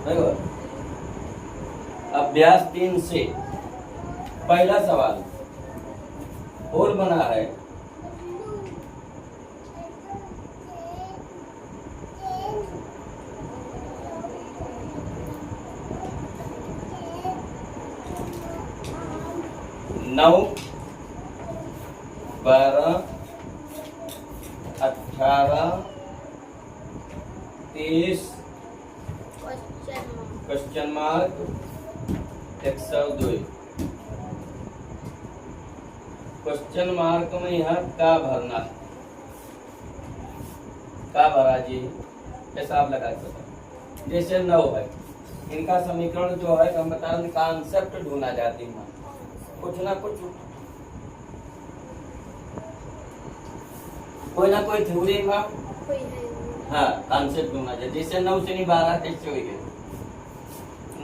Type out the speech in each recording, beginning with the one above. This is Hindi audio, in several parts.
देखो अभ्यास 3 से पहला सवाल होल बना है। नौ 12 18 30 क्वेश्चन मार्क 102। क्वेश्चन मार्क में यहाँ का भरना है, का भरा जी कैसा आप लगा सकते। जैसे 9 है, इनका समीकरण जो है हम बता रहे कॉन्सेप्ट ढूंढा जाती है, कुछ ना कुछ कोई ना कोई थ्योरी में हाँ कॉन्सेप्ट ढूंढना जाए। जैसे 9 से नहीं 12 कैसे हो गए,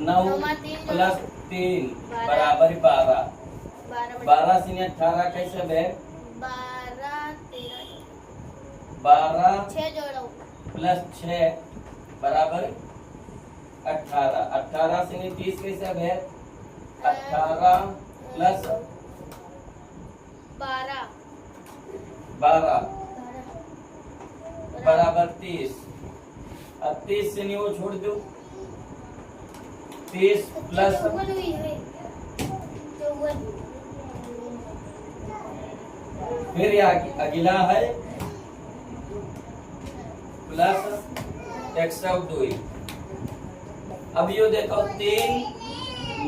9 प्लस 3 बराबर 12, 12 से 18 कैसे है 12 प्लस 6 बराबर 18, 18 से 30 कैसे है 18 प्लस 12 बराबर 30। अब 30 से नहीं वो छोड़ दो, 30 प्लस फिर अगला है प्लस 102। अब यो देखो 3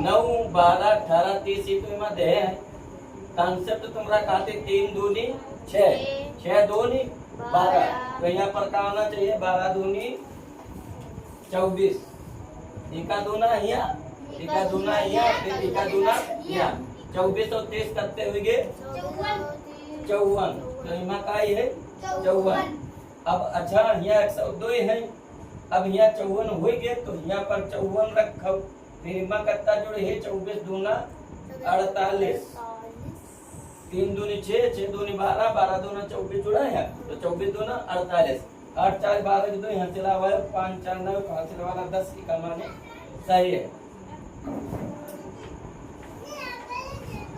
9 12 18 30 तो मध्य है कॉन्सेप्ट तुम्हारा कहते 3 दूनी 6 6 दूनी 12, तो यहाँ पर क्या होना चाहिए 12 दूनी 24, इका दूना यहाँ, इका दूना यहाँ, फिर इका दूना यहाँ, 24 और 30 करते हुए 54, तो यहाँ का है 54। अब अच्छा यहाँ 102 है, अब यहाँ 54 हो गए तो यहाँ पर 54 रखो, फिर यहाँ कत्ता जोड़े है 24 दूना 48, 3 दूनी 6 6 दूनी 12 12 दूना 24 जुड़ा है तो 24 दूना 48, 8 4 12 जो यहाँ चला हुआ है 5 4 9 5 वाला 10 की कमाने सही है।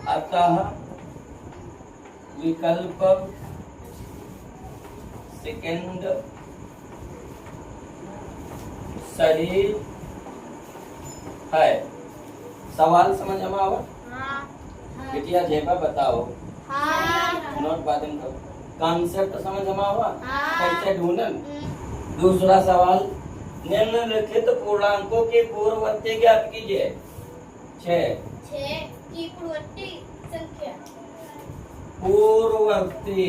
अतः विकल्प सेकंड सही है। सवाल समझ में आवा बेटिया जेबा बताओ नोट बाद में करो, कॉन्सेप्ट समझ में आवा कैसे ढूंढन। दूसरा सवाल निम्नलिखित पूर्णांकों के पूर्ववर्ती ज्ञात कीजिए। 6 की पूर्ववर्ती संख्या पूर्ववर्ती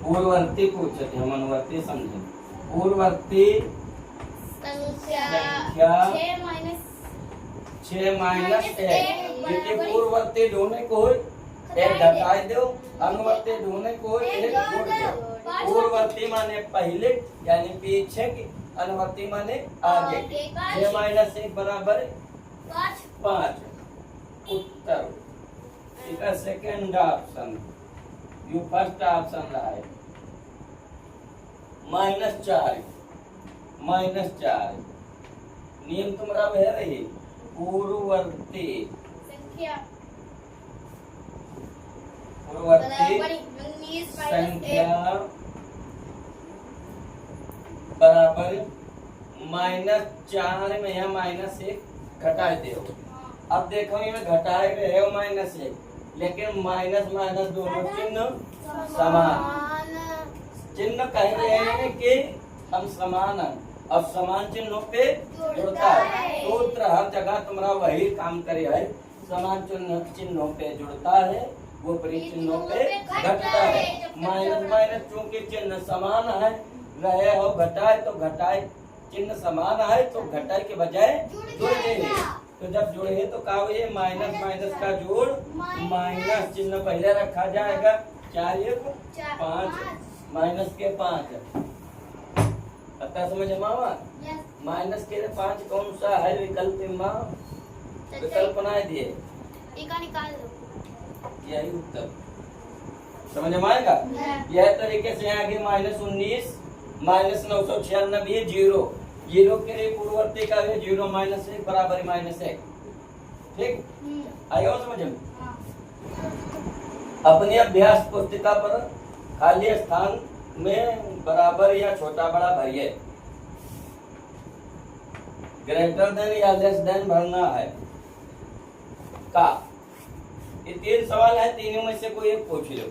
पूर्ववर्ती पूछते हम अनुवर्ती समझे। पूर्ववर्ती संख्या 6 माइनस 1 क्योंकि पूर्ववर्ती ढूंढने को एक घटाए दो, अनुवर्ती ढूंढने को एक जोड़ दो। पूर्ववर्ती माने पहले यानी पीछे की, अनुवर्ती माने आगे। 6 माइनस 1 बराबर 5। उत्तर इसका second option, you first option रहा है -4। नियम तुम्हारा वह रही पूर्ववर्ती संख्या बराबर -4 में यहाँ -1 घटाए दे। अब देखो ये घटाए रहे हो -1, लेकिन माइनस माइनस दोनों चिन्ह समान, चिन्ह कह रहे हैं कि हम समान हैं। अब समान चिन्हों पे जुड़ता है, सूत्र हर जगह तुम्हारा वही काम करे है, समान चिन्हों पे जुड़ता है, वो विपरीत चिन्हों पे घटता है। माइनस माइनस चूंकि चिन्ह समान है, रहे हो घटाए तो घटाए चिन्ह समान है तो घटाए के बजाय जुड़ गए, तो जब जुड़े तो क्या हुए माइनस माइनस का जोड़, माइनस चिन्ह पहले रखा जाएगा 4 1 5 माइनस के 5। पता समझ मामा माइनस के 5 कौन सा है विकल्प में विकल्प बना दिए, निकाल दो यही उत्तर। समझ में आएगा? हाँ। यह तरीके से आगे -19 -996 जीरो जीरो के लिए पूर्ववर्ती का है 0 -1 बराबर -1। ठीक, आएगा समझ में? अपनी अभ्यास पुस्तिका पर खाली स्थान में बराबर या छोटा बड़ा भरिए। ग्रेटर देन या लेस देन भरना है का। ये 3 सवाल है, तीनों में से कोई एक पूछ लो।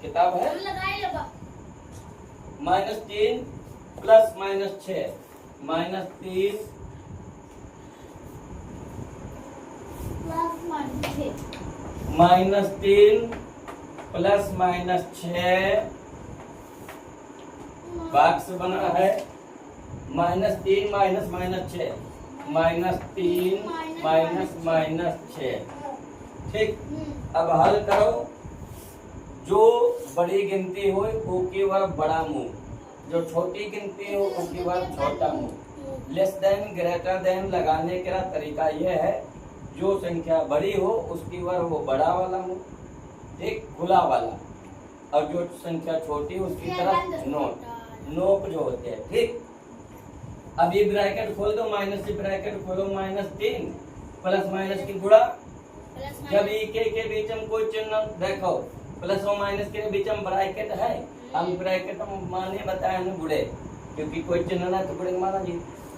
किताब है -3 प्लस -6 -3 -3 प्लस -6 भाग से बना है -3 माइनस -6 -3 -6। ठीक, अब हल करो। जो बड़ी गिनती हो उसकी वर्ग बड़ा मुंह, जो छोटी गिनती हो उसकी वर्ग छोटा मुंह। लेस देन ग्रेटर देन लगाने का तरीका यह है, जो संख्या बड़ी हो उसकी वर्ग वो बड़ा वाला मुंह, ठीक, खुला वाला, और जो संख्या छोटी उसकी तरफ नोक जो होते हैं। ठीक, अब ये ब्रैकेट खोल दो, माइनस से ब्रैकेट खोलो, -3 प्लस माइनस की गुणा। जब ई के बीच में कोई चिन्ह देखो, प्लस और माइनस के बीच में ब्रैकेट है, हम ब्रैकेट माने बताए ना गुड़े, क्योंकि कोई चिन्ह ना तो गुड़े माना जी।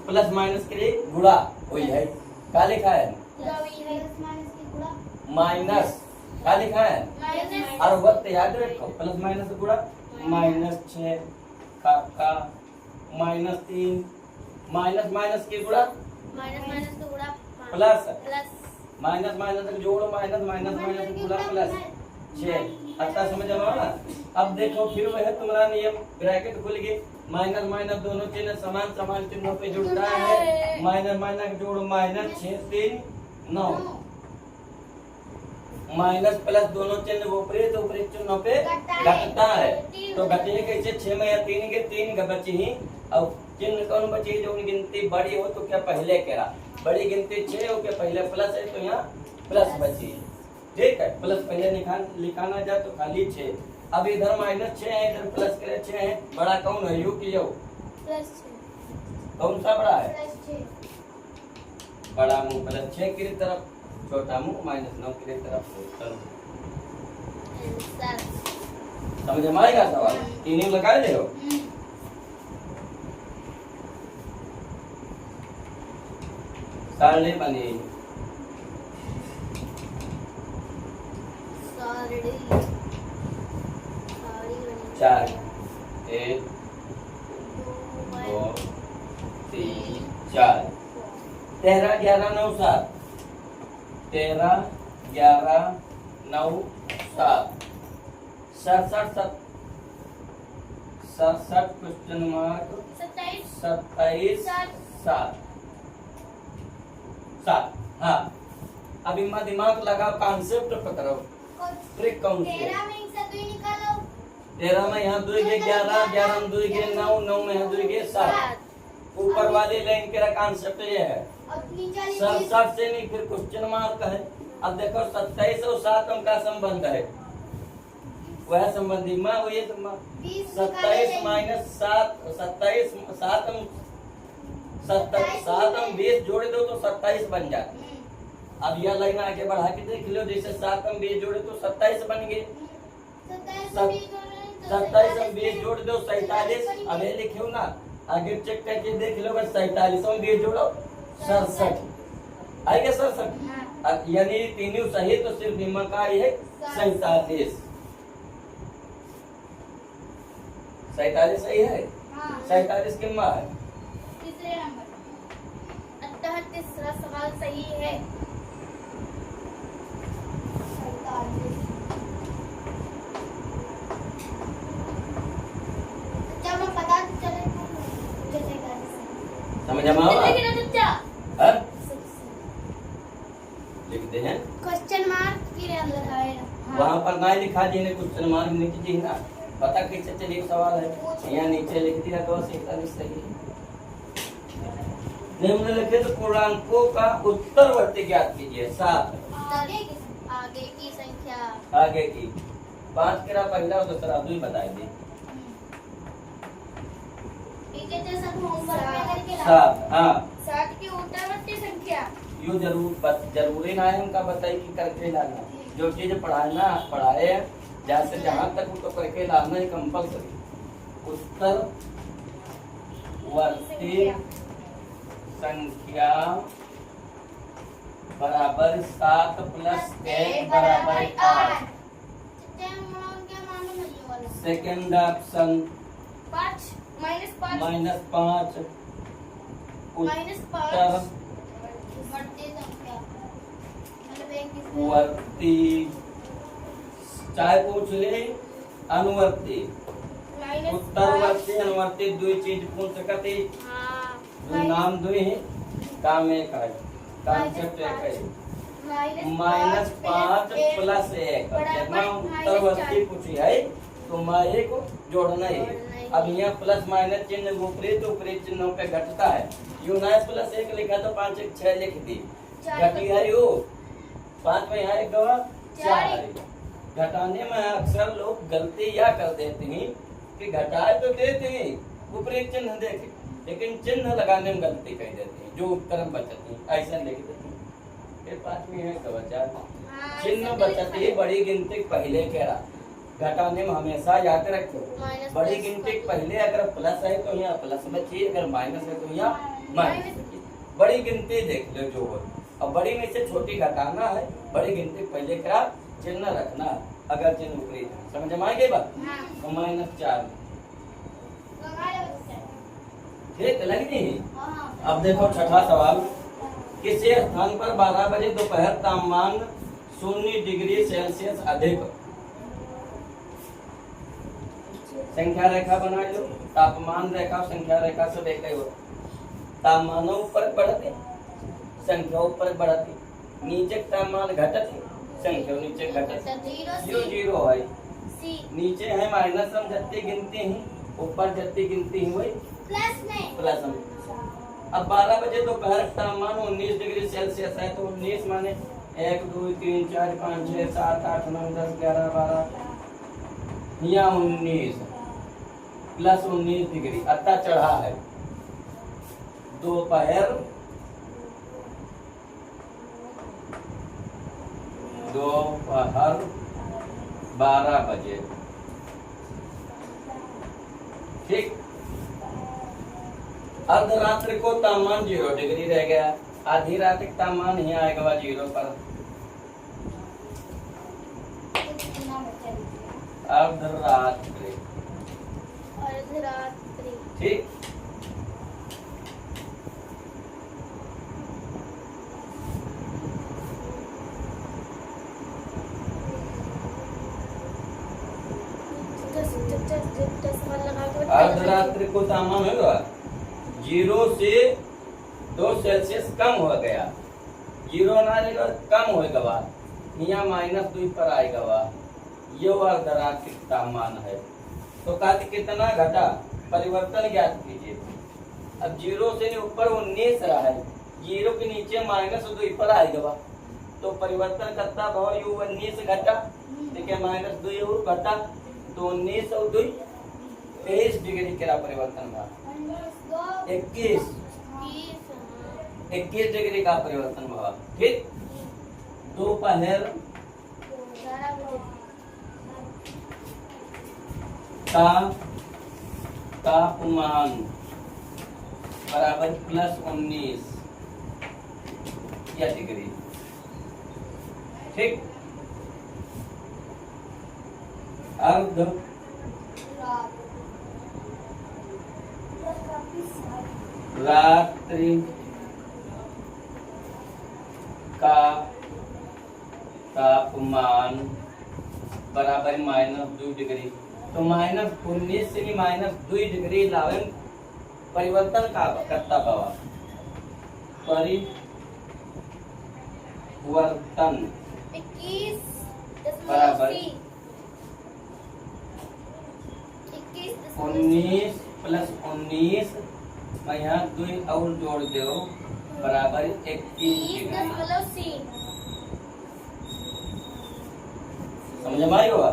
प्लस माइनस के लिए गुणा वही है, क्या लिखा है? माइनस, क्या लिखा है? और वक्त याद रखो, प्लस माइनस गुणा, -6 का -3 माइनस की गुणा प्लस माइनस का जोड़ माइनस गुणा प्लस 6। अच्छा समझ में आया? अब देखो फिर वह तुम्हारा नियम, ब्रैकेट खुल गई, माइनस दोनों चिन्ह समान चिन्हों पे जुड़ता है, माइनस जोड़ -6 3 9 माइनस प्लस दोनों चिन्ह ऊपरी चिन्हों पे घटता है। तो घटे कैसे? 6 में या 3 के 3 बची ही, अब चिन्ह कौन बची? जो गिनती बड़ी हो तो क्या पहले कह, बड़ी गिनती 6 हो क्या पहले प्लस है, तो यहाँ प्लस बची। ठीक है, प्लस पहले लिखाना जाए तो खाली 6। अब इधर -6 है, इधर प्लस करे 6 है, बड़ा कौन है? यू की यो, कौन सा बड़ा है? बड़ा मुंह +6 की तरफ, छोटा मुंह -9 की तरफ। समझ में आएगा सवाल? तीनों लगा ले हो। सारणी बनी 4 1 2 3 4 13 11 9 7 13 11 9 7 67 क्वेश्चन मार्क 27 7 7। हाँ, अभी मैं दिमाग लगाओ, कॉन्सेप्ट पकड़ो, ट्रिक कौन सी है? 13 में यहाँ 2 के 11, 11 में 2 के 9, 9 में यहाँ 2 के 7। ऊपर वाली लाइन का कॉन्सेप्ट ये है, 67 से नहीं फिर क्वेश्चन मार्क है। अब देखो 27 और 7 का संबंध है, वह संबंधी माँ हुई 27 माइनस 7 27 7 में 20 जोड़ दो तो 27 बन जाए। अब यह लाइन आगे बढ़ा के देख लो, जैसे 7 में 20 जोड़े तो 27 बन गए, 27 में 20 जोड़ दो 47। अब ये लिखो ना, आगे चेक करके देख लो, अगर 47 में 20 जोड़ो 67 आएगा, 67। यानी तीनों सही, तो सिर्फ निमक आई है 47 सही है। 47 की माँ है। तीसरे नंबर, अतः तीसरा सवाल सही है। जब मैं पता चले समझ में आवा? लिखते हैं क्वेश्चन मार्क के अंदर आएगा, वहाँ पर ना लिखा जी ने क्वेश्चन मार्क नीचे जी ना, पता कैसे चलिए सवाल है, यहाँ नीचे लिख दिया तो 47 सही है। निम्नलिखित पूर्णांकों का उत्तरवर्ती ज्ञात कीजिए। 7 आगे की संख्या, आगे की 5 केरा पहला और दूसरा दुई बताए दी। ठीक है, जैसा होमवर्क में करके ला। 7 हाँ 7 की ऊर्ध्वाधर संख्या। यो जरूरी ना है उनका बताई कि करके लाना। जो चीज पढ़ाए जैसे जहाँ तक उनको करके लाना है कंपल्सरी। उत्तर वर्ती संख्या बराबर 7 प्लस 1 बराबर 8। सेकेंड ऑप्शन 5 -5 -5 उत्तर बढ़ती संख्या मतलब एक की वर्ती चाहे पूछ ले अनुवर्ती उत्तरवर्ती अनुवर्ती दुई चीज पूछ सकती। हाँ नाम दुई है काम एक है कॉन्सेप्ट एक है। -5 प्लस 1 जितना उत्तरवर्ती पूछी है तो मैं एक जोड़ना है। अब यहाँ प्लस माइनस चिन्ह विपरीत उपरीत चिन्हों पे घटता है। यू ना प्लस 1 लिखा तो 5 1 6 लिख दी घटी है यू 5 में यहाँ एक गवा 4। घटाने में अक्सर लोग गलती या कर देते हैं कि घटाए तो देते हैं विपरीत चिन्ह देके, लेकिन चिन्ह लगाने में गलती कर देते हैं जो उत्तर में बचती है ऐसा लिख देते हैं। फिर 5 में है गवा 4 चिन्ह बचती बड़ी गिनती पहले कह रहा। घटाने में हमेशा याद रखो बड़ी गिनती पहले अगर प्लस है तो यहाँ प्लस बची, अगर माइनस है तो यहाँ माइनस। बड़ी गिनती देख लो जो हो, अब बड़ी में से छोटी घटाना है, बड़ी गिनती पहले का चिन्ह रखना है। अगर चिन्ह विपरीत है समझ में आ गई बात। तो -4 ठीक लगी नहीं। अब देखो छठा सवाल, किसी स्थान पर 12 बजे दोपहर तापमान 0 डिग्री सेल्सियस अधिक। संख्या रेखा बना लो, तापमान रेखा संख्या रेखा सब एक ही हो। तापमान ऊपर बढ़ते संख्या ऊपर बढ़ती, नीचे तापमान घटती संख्या नीचे घटती। 0 है नीचे है माइनस हम जत्ती गिनती हैं, ऊपर जत्ती गिनती हैं वही प्लस में। अब 12 बजे दोपहर तापमान 19 डिग्री सेल्सियस है तो 19 माने 1 2 3 4 5 6 7 8 9 10 11 12 यहाँ 19 प्लस 19 डिग्री अत्ता चढ़ा है। दोपहर 12 बजे ठीक। अर्धरात्रि को तापमान 0 डिग्री रह गया, आधी रात का तापमान ही आएगा 0 पर। अर्धरात्रि ठीक। अर्धरात्रि को तापमान होगा 0 से 2 सेल्सियस कम हो गया। 0 ना रहेगा कम होगा, यहाँ -2 पर आएगा। ये अर्धरात्रि तापमान है तो कहते कितना घटा परिवर्तन ज्ञात कीजिए। अब 0 से ऊपर 19 रहा है, 0 के नीचे -2 पर आएगा तो परिवर्तन करता भाव यू 19 घटा देखिए -2 और घटा तो 19 और 2 23 डिग्री का परिवर्तन हुआ। 21 डिग्री का परिवर्तन हुआ ठीक। दोपहर का तापमान बराबर +19 डिग्री ठीक। अर्ध रात्रि का तापमान बराबर -2 डिग्री तो -19 से -2 डिग्री लावन परिवर्तन का करता पावा। परिवर्तन 21 बराबर 19 + 19 मैं यहाँ 2 और जोड़ दो बराबर 21 डिग्री। समझ में आई होगा।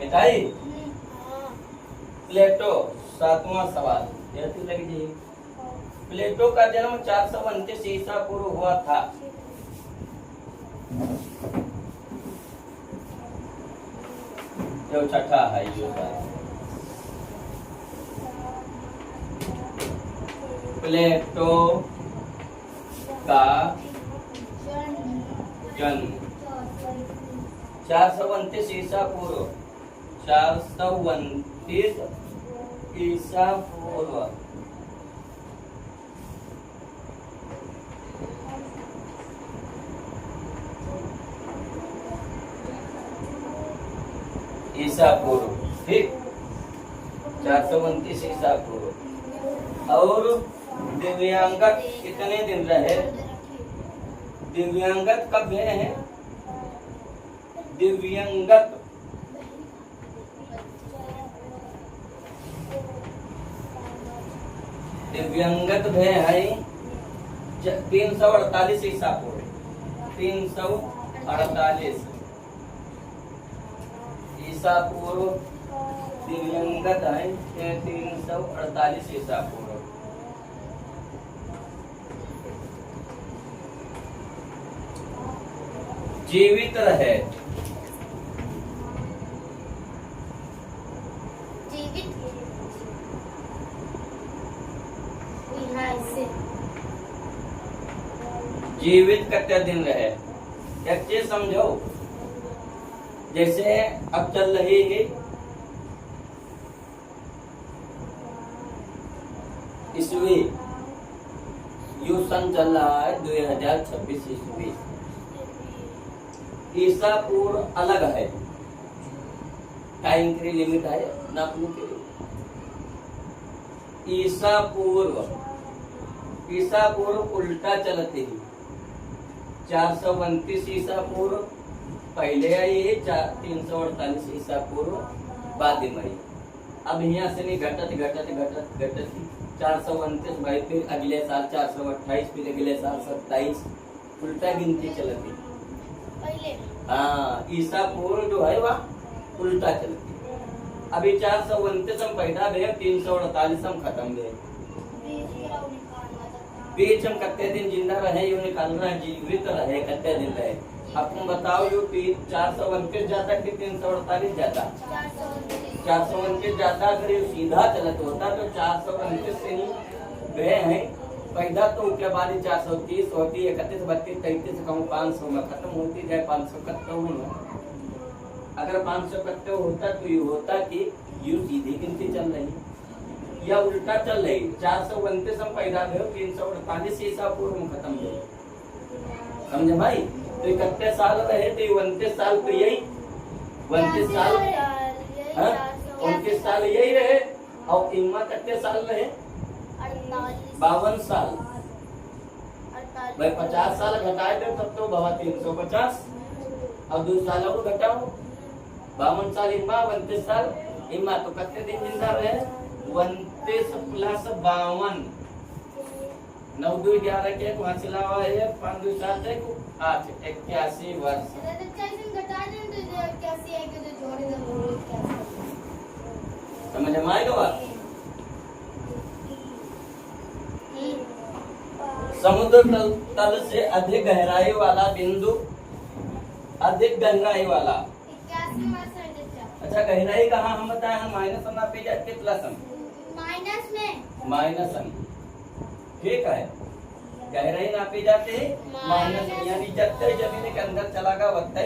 भेटाई हाँ। प्लेटो। 7वां सवाल कैसी लगी? प्लेटो का जन्म 429 ईसा पूर्व हुआ था। जो छठा है यो प्लेटो का जन्म 429 ईसा पूर्व। 429 ईसा पूर्व। ईसा पूर्व, ठीक। 429 ईसा पूर्व। और दिव्यांगत कितने दिन रहे? दिव्यांगत कब गए हैं? दिव्यांगत दिव्यांगत भय है 348 ईसा पूर्व। 348 ईसा पूर्व दिव्यांगत है 348 ईसा पूर्व। जीवित रहे। जीवित यहाँ इससे जीवित कितने दिन रहे? एक चीज समझो, जैसे अब चल रही है ईस्वी, यू सन चल रहा है 2026 ईस्वी। ईसा पूर्व अलग है, टाइम की लिमिट है नापने के लिए। ईसा पूर्व उल्टा चलती है। 429 ईसा पूर्व पहले आई है, 348 ईसा पूर्व बाद में आई। अब यहाँ से नहीं घटत 429 भाई, फिर अगले साल 428, फिर अगले साल 27, उल्टा गिनती चलती। पहले हाँ, ईसा पूर्व जो है वह उल्टा चलती। अभी 429 हम पैदा भे, 348 हम खत्म भे। बीच हम कितने दिन जिंदा रहे यू निकालना है, जीवित रहे कितने दिन रहे। अब तुम बताओ यू 429 जाता कि 348 जाता? 429 जाता। अगर ये सीधा चलत होता तो 429 से ही वे हैं पैदा, तो उसके बाद 430 होती, 31, 32, 33 कहूँ 500 में खत्म होती जाए। 500 कत्ते हो, अगर 500 कत्ते होता तो ये होता कि यू सीधी गिनती चल रही या उल्टा चल रही। 429 हम पैदा हुए, 348 ईसा पूर्व में खत्म हुए। समझे भाई? तो 31 साल रहे तो 29 साल तो यही 29 साल, 29 साल यही रहे। और इनमें कितने साल रहे? 52 साल। भाई 50 साल घटाए दो तब तो बाबा 350, और 2 साल और घटाओ। 52 साल इमा, 29 साल इमा, तो कितने दिन जिंदा रहे? 29 प्लस 52, 9 2 11 के वहाँ से लावा है 5 2 7 8 81 वर्ष। समझ में आएगा बात? समुद्र तल से अधिक गहराई वाला बिंदु, अधिक गहराई वाला। अच्छा, गहराई कहाँ हम बताए? हम माइनस हम नापी जाती है, प्लस हम माइनस हम, ठीक है। गहराई नापी जाती है माइनस, यानी जितने जमीन के अंदर चला गया उतने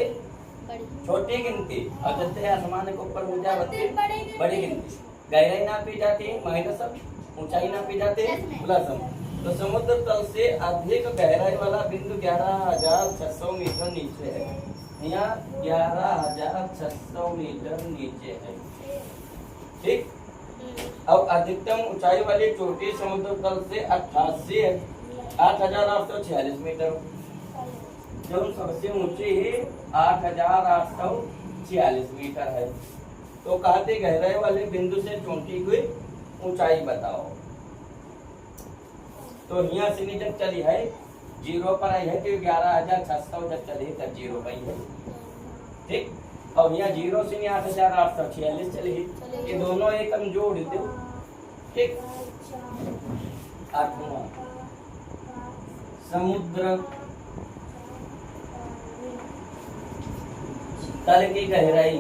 छोटी गिनती, और जितने आसमान के ऊपर हो जाए उतनी बड़ी गिनती। गहराई नापी जाती है माइनस हम, ऊंचाई नापी जाती है प्लस हम। तो समुद्र तल से अधिक गहराई वाला बिंदु 11,600 मीटर नीचे है। यहाँ 11,600 मीटर नीचे है, ठीक। अब अधिकतम ऊंचाई वाली चोटी समुद्र तल से 8,846 मीटर। जो सबसे ऊंची है 8,846 मीटर है। तो कहते गहराई वाले बिंदु से चोटी की ऊंचाई बताओ। तो यहाँ से नहीं जब चली है 0 पर आई है कि 11,600 जब चली तब 0 पर है, ठीक। और यहाँ 0 से 8,846 चलेगी। ये दोनों एक हम जोड़ दो, ठीक। 8वां समुद्र तल की गहराई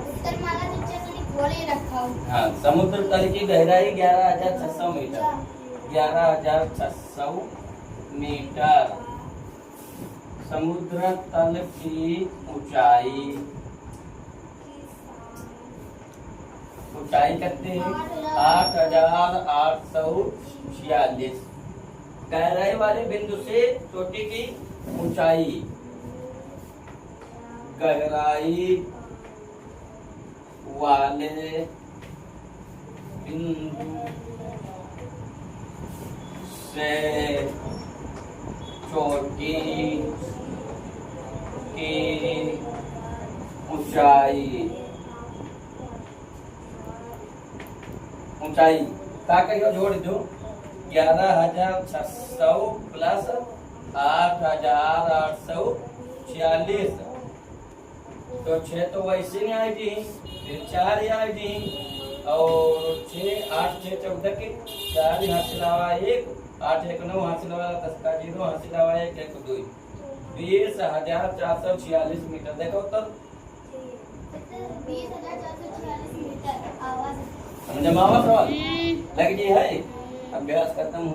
उत्तरमाला नीचे से गोले रखा हूँ। हाँ, समुद्र तल की गहराई 11,600 मीटर। 11,600 मीटर। समुद्र तल की ऊंचाई कितनी है? 8,846। गहराई वाले बिंदु से चोटी की ऊंचाई, गहराई वाले बिंदु से चोटी की ऊंचाई का कहियो जोड़ दो। 11,600 प्लस 8,846 तो 6 तो वैसे नहीं आएगी, फिर 4 ही आएगी और 6 8 6 14 के 4 यहाँ से लावा 1 8 1 9 यहाँ से लावा 10 का 0 यहाँ से लावा 1 1 2 20,446 मीटर। देखो तो 20,446 मीटर आवाज समझ में आवा सवाल लग जी है। अभ्यास खत्म हुई।